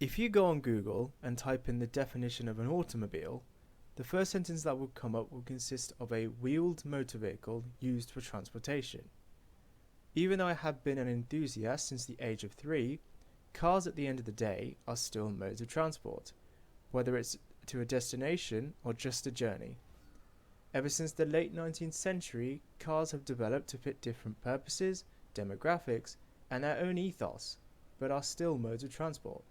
If you go on Google and type in the definition of an automobile, the first sentence that will come up will consist of a wheeled motor vehicle used for transportation. Even though I have been an enthusiast since the age of 3, cars at the end of the day are still modes of transport, whether it's to a destination or just a journey. Ever since the late 19th century, cars have developed to fit different purposes, demographics, and their own ethos, but are still modes of transport.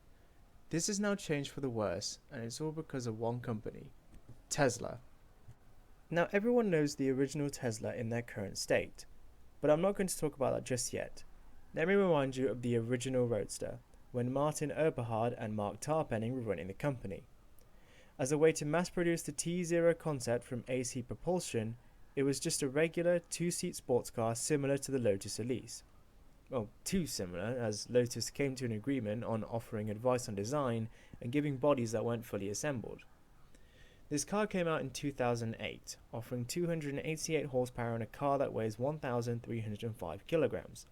This has now changed for the worse, and it's all because of one company, Tesla. Now, everyone knows the original Tesla in their current state, but I'm not going to talk about that just yet. Let me remind you of the original Roadster, when Martin Eberhard and Mark Tarpenning were running the company. As a way to mass produce the T0 concept from AC Propulsion, it was just a regular two-seat sports car similar to the Lotus Elise. Well, too similar, as Lotus came to an agreement on offering advice on design and giving bodies that weren't fully assembled. This car came out in 2008, offering 288 horsepower in a car that weighs 1,305 kilograms.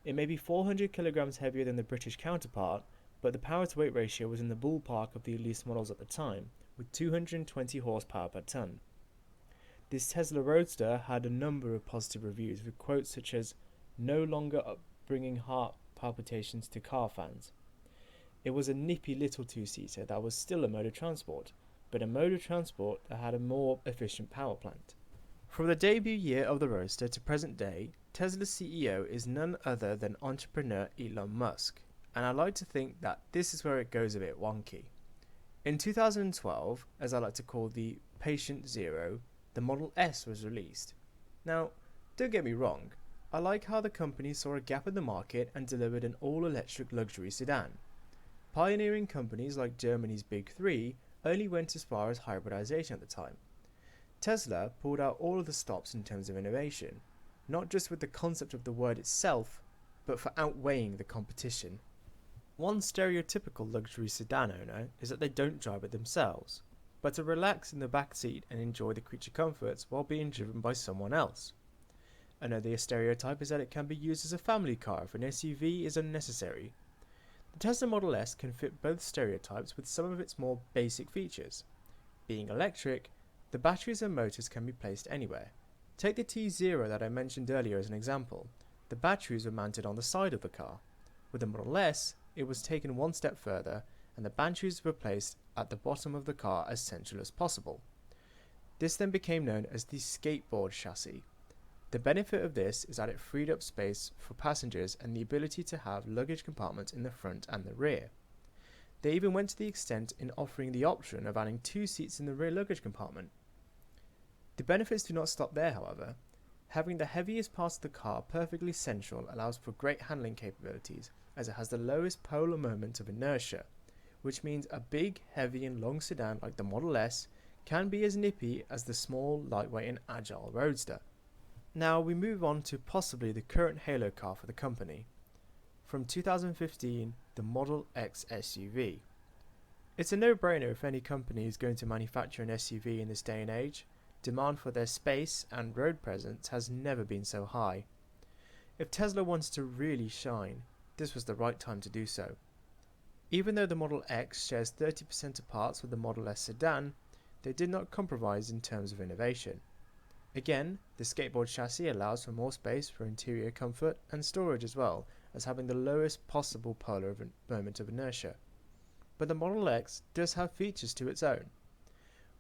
It may be 400 kilograms heavier than the British counterpart, but the power-to-weight ratio was in the ballpark of the Elise models at the time, with 220 horsepower per ton. This Tesla Roadster had a number of positive reviews, with quotes such as, "No longer bringing heart palpitations to car fans." It was a nippy little two-seater that was still a mode of transport, but a mode of transport that had a more efficient power plant. From the debut year of the Roadster to present day, Tesla's CEO is none other than entrepreneur Elon Musk, and I like to think that this is where it goes a bit wonky. In 2012, as I like to call the Patient Zero, the Model S was released. Now, don't get me wrong, I like how the company saw a gap in the market and delivered an all-electric luxury sedan. Pioneering companies like Germany's Big Three only went as far as hybridization at the time. Tesla pulled out all of the stops in terms of innovation, not just with the concept of the word itself, but for outweighing the competition. One stereotypical luxury sedan owner is that they don't drive it themselves, but to relax in the back seat and enjoy the creature comforts while being driven by someone else. Another stereotype is that it can be used as a family car if an SUV is unnecessary. The Tesla Model S can fit both stereotypes with some of its more basic features. Being electric, the batteries and motors can be placed anywhere. Take the T0 that I mentioned earlier as an example. The batteries were mounted on the side of the car. With the Model S, it was taken one step further, and the batteries were placed at the bottom of the car as central as possible. This then became known as the skateboard chassis. The benefit of this is that it freed up space for passengers and the ability to have luggage compartments in the front and the rear. They even went to the extent in offering the option of adding 2 seats in the rear luggage compartment. The benefits do not stop there, however. Having the heaviest part of the car perfectly central allows for great handling capabilities, as it has the lowest polar moment of inertia, which means a big, heavy and long sedan like the Model S can be as nippy as the small, lightweight and agile Roadster. Now we move on to possibly the current halo car for the company. From 2015, the Model X SUV. It's a no-brainer if any company is going to manufacture an SUV in this day and age. Demand for their space and road presence has never been so high. If Tesla wants to really shine, this was the right time to do so. Even though the Model X shares 30% of parts with the Model S sedan, they did not compromise in terms of innovation. Again, the skateboard chassis allows for more space for interior comfort and storage as well as having the lowest possible polar moment of inertia. But the Model X does have features to its own,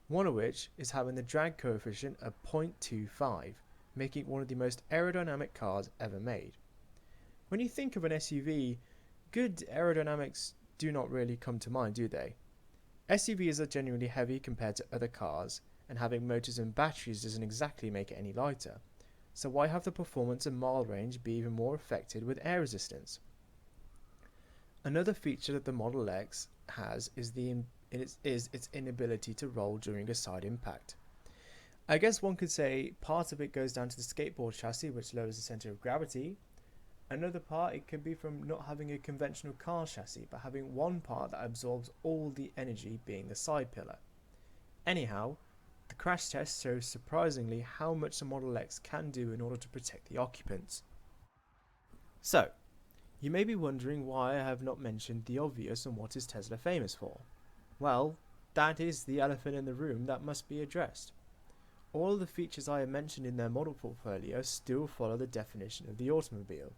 one of which is having the drag coefficient of 0.25, making it one of the most aerodynamic cars ever made. When you think of an SUV, good aerodynamics do not really come to mind, do they? SUVs are genuinely heavy compared to other cars, and having motors and batteries doesn't exactly make it any lighter. So why have the performance and mile range be even more affected with air resistance? Another feature that the Model X has is its inability to roll during a side impact. I guess one could say part of it goes down to the skateboard chassis, which lowers the center of gravity. Another part, it could be from not having a conventional car chassis, but having one part that absorbs all the energy, being the side pillar. Anyhow, the crash test shows surprisingly how much the Model X can do in order to protect the occupants. So, You may be wondering why I have not mentioned the obvious and what is Tesla famous for. Well, that is the elephant in the room that must be addressed. All of the features I have mentioned in their model portfolio still follow the definition of the automobile.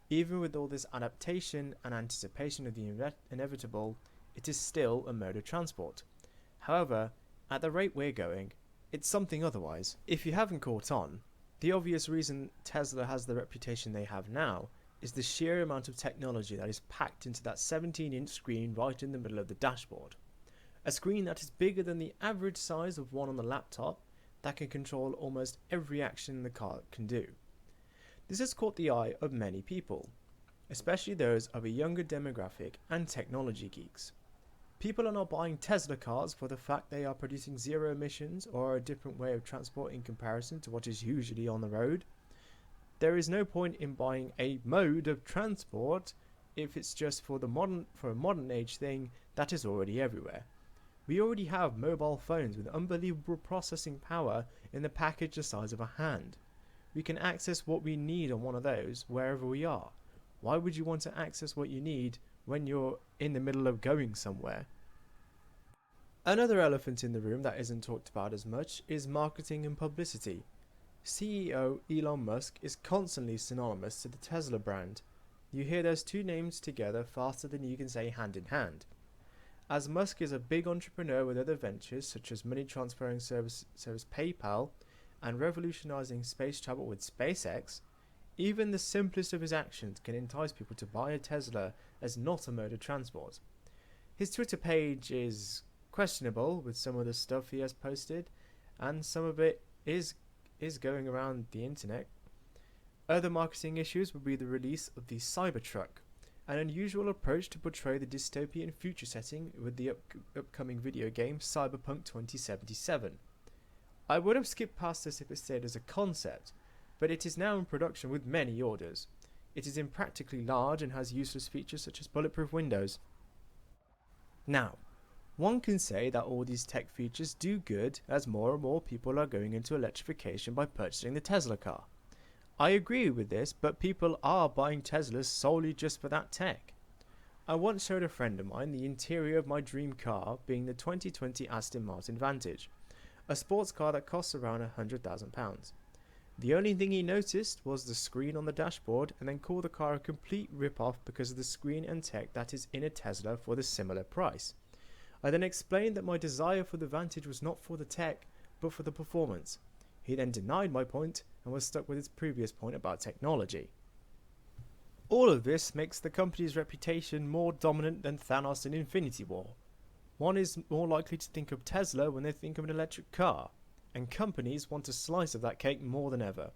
Even with all this adaptation and anticipation of the inevitable, it is still a mode of transport. However, at the rate we're going, it's something otherwise. If you haven't caught on, the obvious reason Tesla has the reputation they have now is the sheer amount of technology that is packed into that 17-inch screen right in the middle of the dashboard. A screen that is bigger than the average size of one on the laptop that can control almost every action the car can do. This has caught the eye of many people, especially those of a younger demographic and technology geeks. People are not buying Tesla cars for the fact they are producing zero emissions or a different way of transport in comparison to what is usually on the road. There is no point in buying a mode of transport if it's just for a modern age thing that is already everywhere. We already have mobile phones with unbelievable processing power in the package the size of a hand. We can access what we need on one of those wherever we are. Why would you want to access what you need when you're in the middle of going somewhere? Another elephant in the room that isn't talked about as much is marketing and publicity. CEO Elon Musk is constantly synonymous to the Tesla brand. You hear those two names together faster than you can say hand in hand. As Musk is a big entrepreneur with other ventures such as money transferring service PayPal and revolutionizing space travel with SpaceX, even the simplest of his actions can entice people to buy a Tesla as not a mode of transport. His Twitter page is questionable with some of the stuff he has posted, and some of it is going around the internet. Other marketing issues would be the release of the Cybertruck, an unusual approach to portray the dystopian future setting with the upcoming video game Cyberpunk 2077. I would have skipped past this if it stayed as a concept, but it is now in production with many orders. It is impractically large and has useless features such as bulletproof windows. Now, one can say that all these tech features do good as more and more people are going into electrification by purchasing the Tesla car. I agree with this, but people are buying Teslas solely just for that tech. I once showed a friend of mine the interior of my dream car being the 2020 Aston Martin Vantage, a sports car that costs around £100,000. The only thing he noticed was the screen on the dashboard and then called the car a complete rip-off because of the screen and tech that is in a Tesla for the similar price. I then explained that my desire for the Vantage was not for the tech, but for the performance. He then denied my point and was stuck with his previous point about technology. All of this makes the company's reputation more dominant than Thanos in Infinity War. One is more likely to think of Tesla when they think of an electric car, and companies want a slice of that cake more than ever.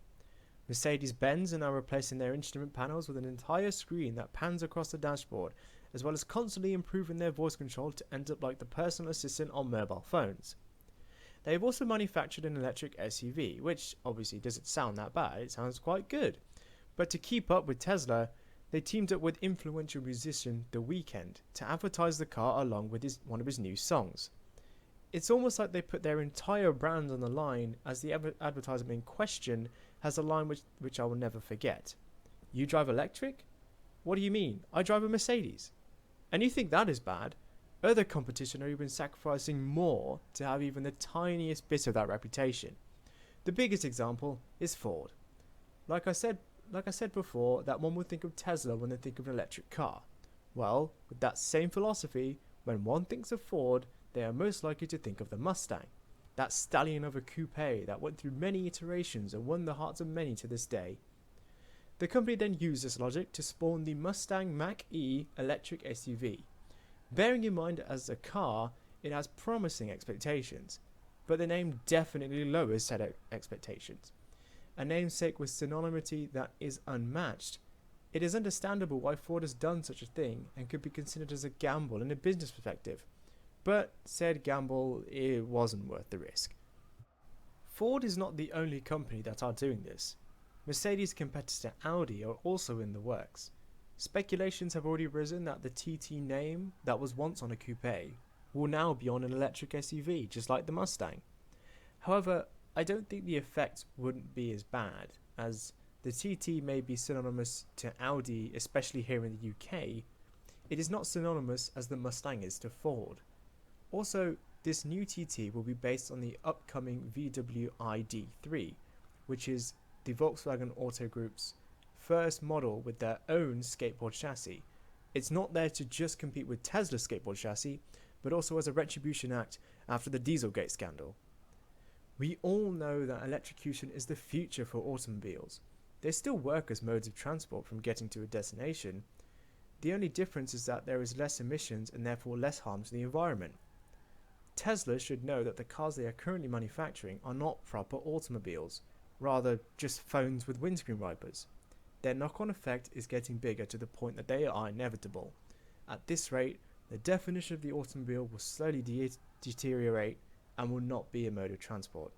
Mercedes-Benz are now replacing their instrument panels with an entire screen that pans across the dashboard, as well as constantly improving their voice control to end up like the personal assistant on mobile phones. They have also manufactured an electric SUV, which obviously doesn't sound that bad, it sounds quite good. But to keep up with Tesla, they teamed up with influential musician The Weeknd to advertise the car along with one of his new songs. It's almost like they put their entire brand on the line, as the advertisement in question has a line which I will never forget. You drive electric? What do you mean? I drive a Mercedes. And you think that is bad? Other competition are even sacrificing more to have even the tiniest bit of that reputation. The biggest example is Ford. Like I said before, that one would think of Tesla when they think of an electric car. Well, with that same philosophy, when one thinks of Ford, they are most likely to think of the Mustang, that stallion of a coupe that went through many iterations and won the hearts of many to this day. The company then used this logic to spawn the Mustang Mach-E electric SUV. Bearing in mind as a car, it has promising expectations, but the name definitely lowers said expectations. A namesake with synonymity that is unmatched. It is understandable why Ford has done such a thing and could be considered as a gamble in a business perspective. But said gamble, it wasn't worth the risk. Ford is not the only company that are doing this. Mercedes competitor Audi are also in the works. Speculations have already risen that the TT name that was once on a coupe will now be on an electric SUV, just like the Mustang. However, I don't think the effect wouldn't be as bad, as the TT may be synonymous to Audi, especially here in the UK, it is not synonymous as the Mustang is to Ford. Also, this new TT will be based on the upcoming VW ID3, which is the Volkswagen Auto Group's first model with their own skateboard chassis. It's not there to just compete with Tesla's skateboard chassis, but also as a retribution act after the Dieselgate scandal. We all know that electrocution is the future for automobiles. They still work as modes of transport from getting to a destination. The only difference is that there is less emissions and therefore less harm to the environment. Tesla should know that the cars they are currently manufacturing are not proper automobiles, rather just phones with windscreen wipers. Their knock-on effect is getting bigger to the point that they are inevitable. At this rate, the definition of the automobile will slowly deteriorate and will not be a mode of transport.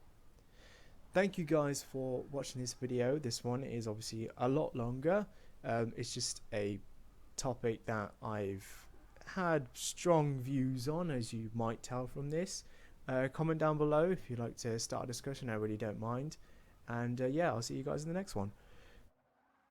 Thank you guys for watching this video. This one is obviously a lot longer. It's just a topic that I've had strong views on, as you might tell from this. Comment down below if you'd like to start a discussion. I really don't mind. And yeah, I'll see you guys in the next one.